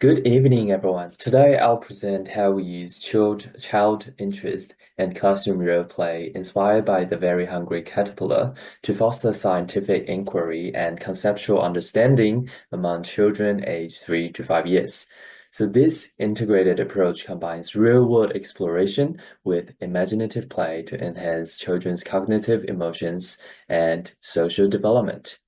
Good evening, everyone. Today I'll present how we use child interest and classroom role play inspired by the Very Hungry Caterpillar to foster scientific inquiry and conceptual understanding among children aged 3 to 5 years. So this integrated approach combines real-world exploration with imaginative play to enhance children's cognitive emotions and social development.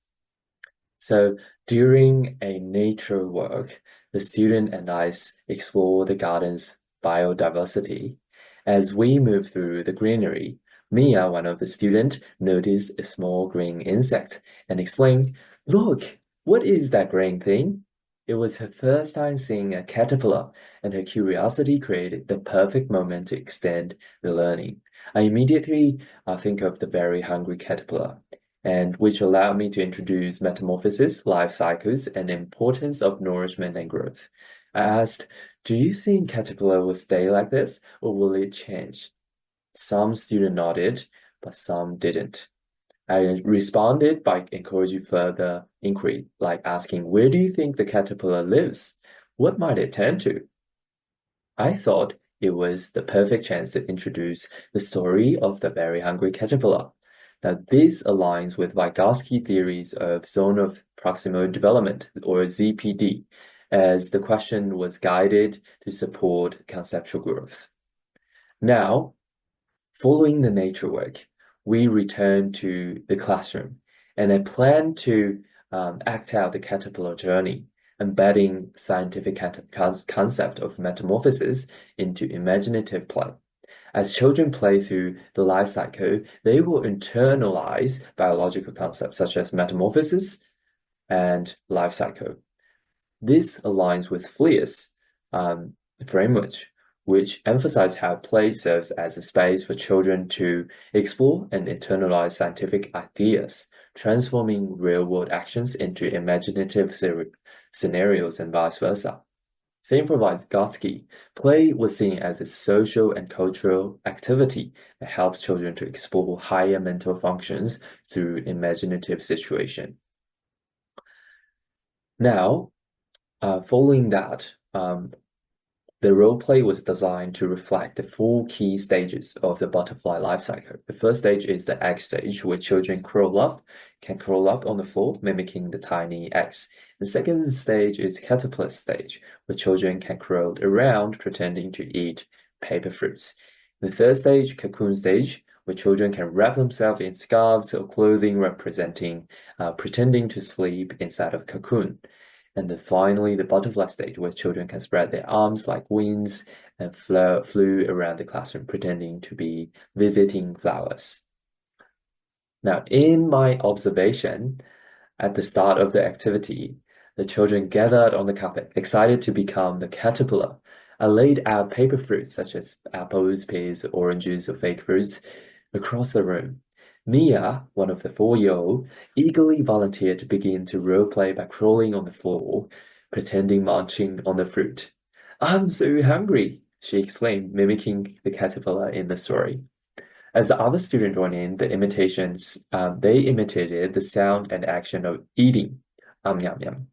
So during a nature walk, the student and I explore the garden's biodiversity. As we move through the greenery, Mia, one of the students, noticed a small green insect and explained, "Look, what is that green thing?" It was her first time seeing a caterpillar, and her curiosity created the perfect moment to extend the learning. I immediately think of the very hungry caterpillar and which allowed me to introduce metamorphosis, life cycles, and the importance of nourishment and growth. I asked, "Do you think caterpillar will stay like this, or will it change?" Some students nodded, but some didn't. I responded by encouraging further inquiry, like asking, "Where do you think the caterpillar lives? What might it turn to?" I thought it was the perfect chance to introduce the story of the very hungry caterpillar. Now, this aligns with Vygotsky theories of zone of proximal development, or ZPD, as the question was guided to support conceptual growth. Now, following the nature work, we return to the classroom, and I plan to act out the caterpillar journey, embedding scientific concept of metamorphosis into imaginative play. As children play through the life cycle, they will internalize biological concepts such as metamorphosis and life cycle. This aligns with Fleer's framework, which emphasize how play serves as a space for children to explore and internalize scientific ideas, transforming real-world actions into imaginative scenarios and vice versa. Same for Vygotsky. Play was seen as a social and cultural activity that helps children to explore higher mental functions through imaginative situation. Now, following that, the role play was designed to reflect the four key stages of the butterfly life cycle. The first stage is the egg stage, where children can crawl up on the floor, mimicking the tiny eggs. The second stage is caterpillar stage, where children can crawl around, pretending to eat paper fruits. The third stage, cocoon stage, where children can wrap themselves in scarves or clothing representing pretending to sleep inside of cocoon. And then finally, the butterfly stage, where children can spread their arms like wings and flew around the classroom, pretending to be visiting flowers. Now, in my observation, at the start of the activity, the children gathered on the carpet, excited to become the caterpillar. I laid out paper fruits such as apples, pears, oranges, or fake fruits across the room. Mia, one of the 4-year-old, eagerly volunteered to begin to role-play by crawling on the floor, pretending munching on the fruit. "I'm so hungry," she exclaimed, mimicking the caterpillar in the story. As the other students joined in, they imitated the sound and action of eating. Yum yum.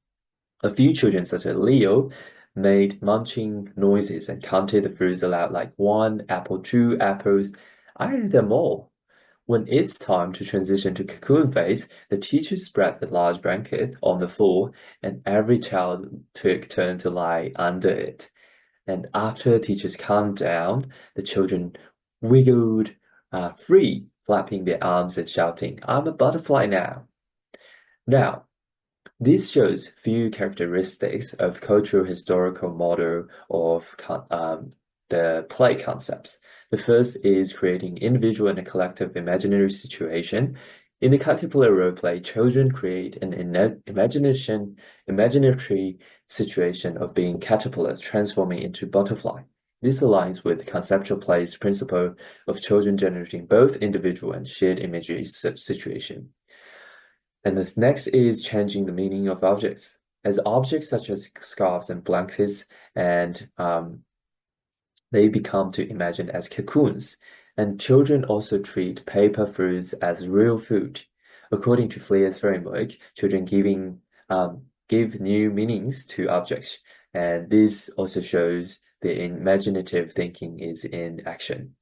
A few children, such as Leo, made munching noises and counted the fruits aloud like 1 apple, 2 apples. I ate them all. When it's time to transition to cocoon phase, the teacher spread the large blanket on the floor, and every child took turn to lie under it. And after the teacher's calmed down, the children wiggled free, flapping their arms and shouting, "I'm a butterfly now." Now, this shows few characteristics of cultural historical model of the play concepts. The first is creating individual and a collective imaginary situation. In the caterpillar role play, children create an imaginary situation of being caterpillars transforming into butterfly. This aligns with conceptual play's principle of children generating both individual and shared imagery situation. And the next is changing the meaning of objects. As objects such as scarves and blankets, and they become to imagine as cocoons. And children also treat paper fruits as real food. According to Fleer's framework, children give new meanings to objects. And this also shows the imaginative thinking is in action.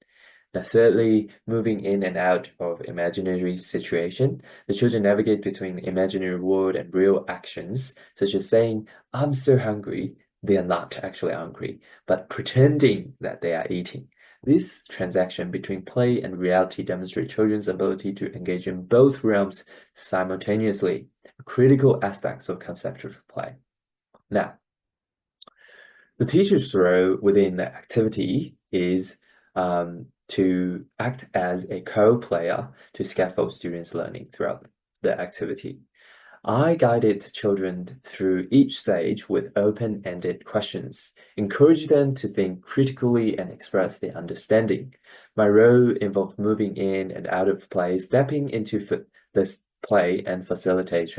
Now, thirdly, moving in and out of imaginary situation, the children navigate between the imaginary world and real actions, such as saying, I'm so hungry. They are not actually hungry, but pretending that they are eating. This transaction between play and reality demonstrates children's ability to engage in both realms simultaneously, critical aspects of conceptual play. Now, the teacher's role within the activity is to act as a co-player to scaffold students' learning throughout the activity. I guided children through each stage with open-ended questions, encourage them to think critically and express their understanding. My role involved moving in and out of play, stepping into this play and facilitate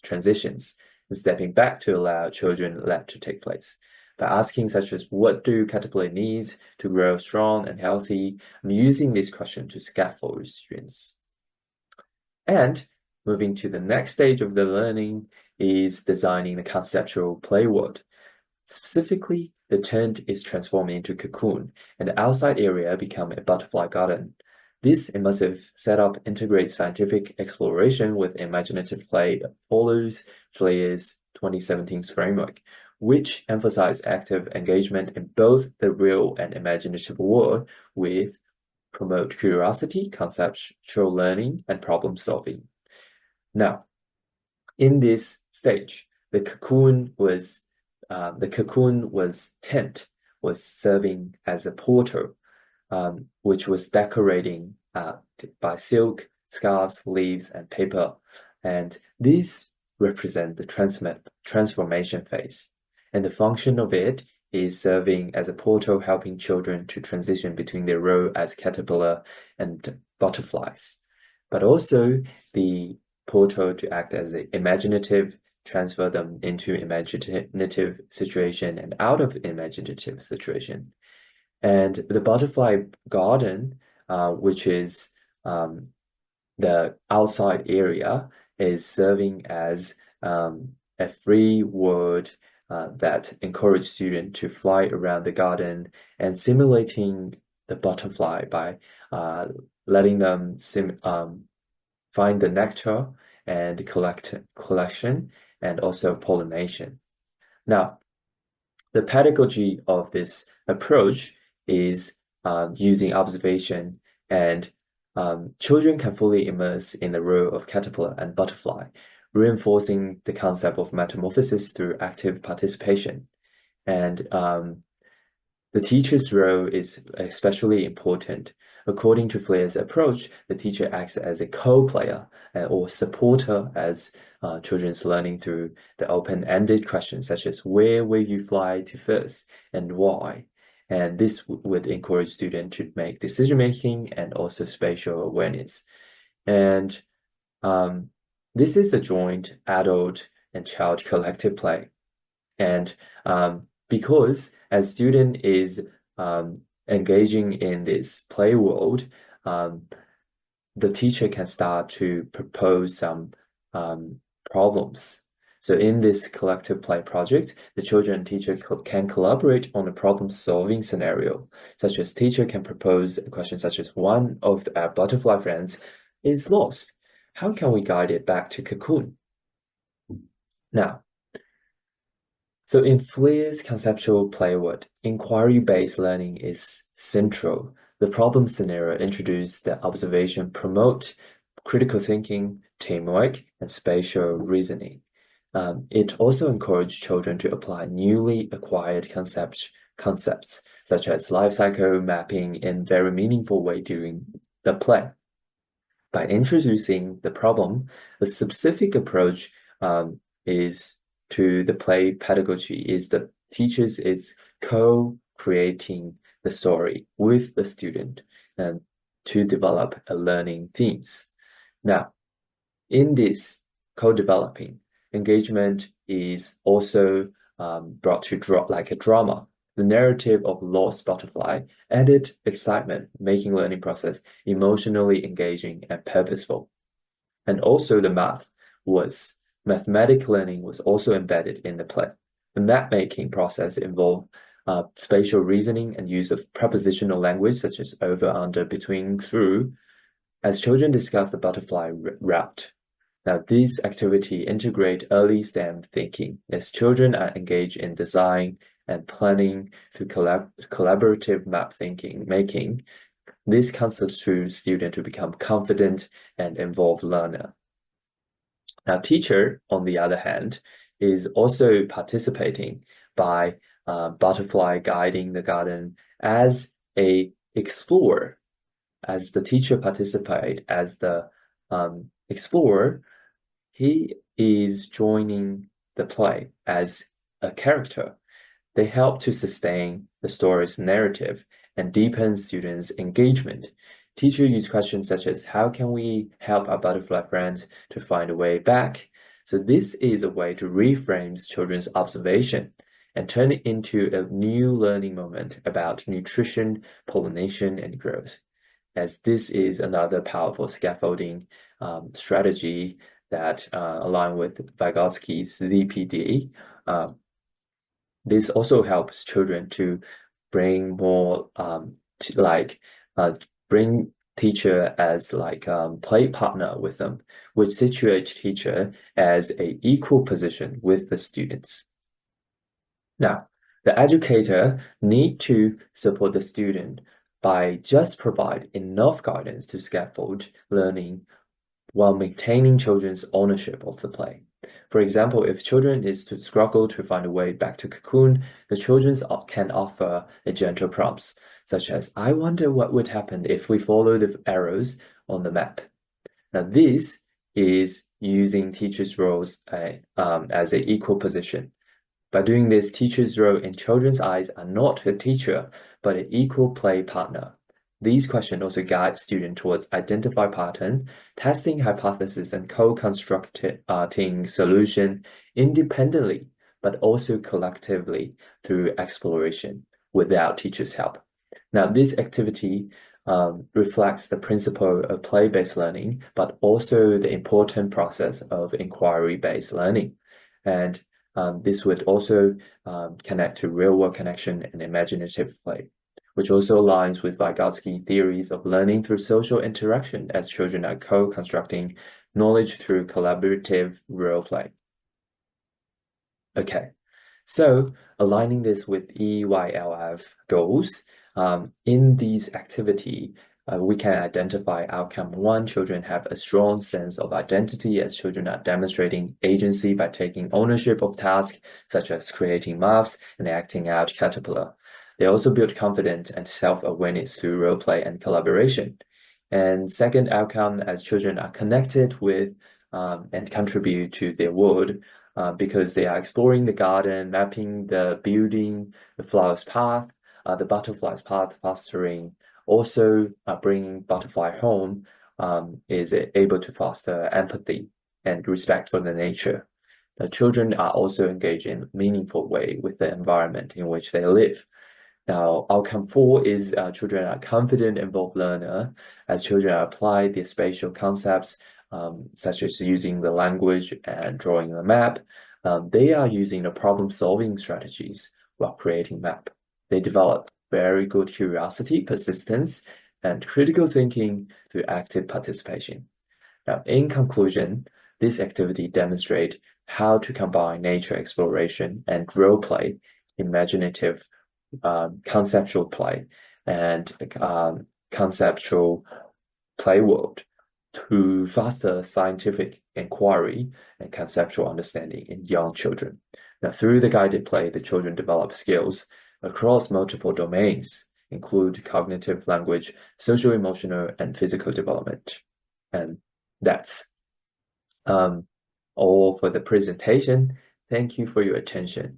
transitions, and stepping back to allow children let to take place. By asking such as, what do caterpillar needs to grow strong and healthy? I'm using this question to scaffold students. And moving to the next stage of the learning is designing the conceptual play world. Specifically, the tent is transformed into cocoon, and the outside area become a butterfly garden. This immersive setup integrates scientific exploration with imaginative play that follows Fleer's 2017 framework, which emphasizes active engagement in both the real and imaginative world with promote curiosity, conceptual learning, and problem solving. Now, in this stage, the cocoon was tent was serving as a portal, which was decorating by silk, scarves, leaves, and paper, and these represent the transformation phase. And the function of it is serving as a portal, helping children to transition between their role as caterpillar and butterflies, but also the portal to act as an imaginative, transfer them into imaginative situation and out of imaginative situation. And the butterfly garden, which is the outside area, is serving as a free world that encourages students to fly around the garden and simulating the butterfly by letting them find the nectar and collection and also pollination. Now, the pedagogy of this approach is using observation, and children can fully immerse in the role of caterpillar and butterfly, reinforcing the concept of metamorphosis through active participation. And the teacher's role is especially important. According to Fleer's approach, the teacher acts as a co-player or supporter as children's learning through the open-ended questions such as, where will you fly to first and why? And this would encourage students to make decision-making and also spatial awareness. And this is a joint adult and child collective play. And because as student is engaging in this play world, the teacher can start to propose some problems. So in this collective play project, the children and teacher can collaborate on a problem-solving scenario, such as teacher can propose a question such as, one of our butterfly friends is lost. How can we guide it back to cocoon? Now, so in Fleer's conceptual play world, inquiry-based learning is central. The problem scenario introduces the observation, promote critical thinking, teamwork, and spatial reasoning. It also encourages children to apply newly acquired concepts such as life cycle mapping in very meaningful way during the play. By introducing the problem, a specific approach is to the play pedagogy is the teachers is co-creating the story with the student and to develop a learning themes. Now, in this co-developing, engagement is also brought to like a drama. The narrative of Lost Butterfly added excitement, making learning process emotionally engaging and purposeful. And also the mathematic learning was also embedded in the play. The map-making process involves spatial reasoning and use of prepositional language such as over, under, between, through, as children discuss the butterfly route. Now, this activity integrate early STEM thinking as children are engaged in design and planning through collaborative map thinking making. This constitutes students to become confident and involved learner. Now, teacher, on the other hand, is also participating by butterfly guiding the garden as a explorer. As the teacher participate as the explorer, he is joining the play as a character. They help to sustain the story's narrative and deepen students' engagement. Teachers use questions such as, how can we help our butterfly friends to find a way back? So this is a way to reframe children's observation and turn it into a new learning moment about nutrition, pollination, and growth. As this is another powerful scaffolding strategy that align with Vygotsky's ZPD. This also helps children to bring more bring teacher as play partner with them, which situates teacher as a equal position with the students. Now, the educator need to support the student by just provide enough guidance to scaffold learning while maintaining children's ownership of the play. For example, if children is to struggle to find a way back to cocoon, the children can offer a gentle prompts, such as, I wonder what would happen if we follow the arrows on the map. Now, this is using teachers' roles as an equal position. By doing this, teachers' role in children's eyes are not a teacher, but an equal play partner. These questions also guide students towards identify pattern, testing hypothesis, and co-constructing solution independently, but also collectively through exploration without teachers' help. Now, this activity reflects the principle of play-based learning, but also the important process of inquiry-based learning. And this would also connect to real-world connection and imaginative play, which also aligns with Vygotsky theories of learning through social interaction as children are co-constructing knowledge through collaborative role play. Okay, so aligning this with EYLF goals, in these activity, we can identify outcome one, children have a strong sense of identity as children are demonstrating agency by taking ownership of tasks such as creating maps and acting out caterpillar. They also build confidence and self-awareness through role play and collaboration. And second outcome, as children are connected with and contribute to their world because they are exploring the garden, mapping the building, the flower's path, the butterfly's path, fostering also bringing butterfly home is able to foster empathy and respect for the nature. The children are also engaged in a meaningful way with the environment in which they live. Now, outcome four is children are confident, involved learner, as children apply the spatial concepts, such as using the language and drawing the map. They are using the problem-solving strategies while creating map. They develop very good curiosity, persistence, and critical thinking through active participation. Now, in conclusion, this activity demonstrates how to combine nature exploration and role play, imaginative conceptual play, and conceptual play world to foster scientific inquiry and conceptual understanding in young children. Now, through the guided play, the children develop skills across multiple domains, include cognitive, language, social, emotional, and physical development. And that's all for the presentation. Thank you for your attention.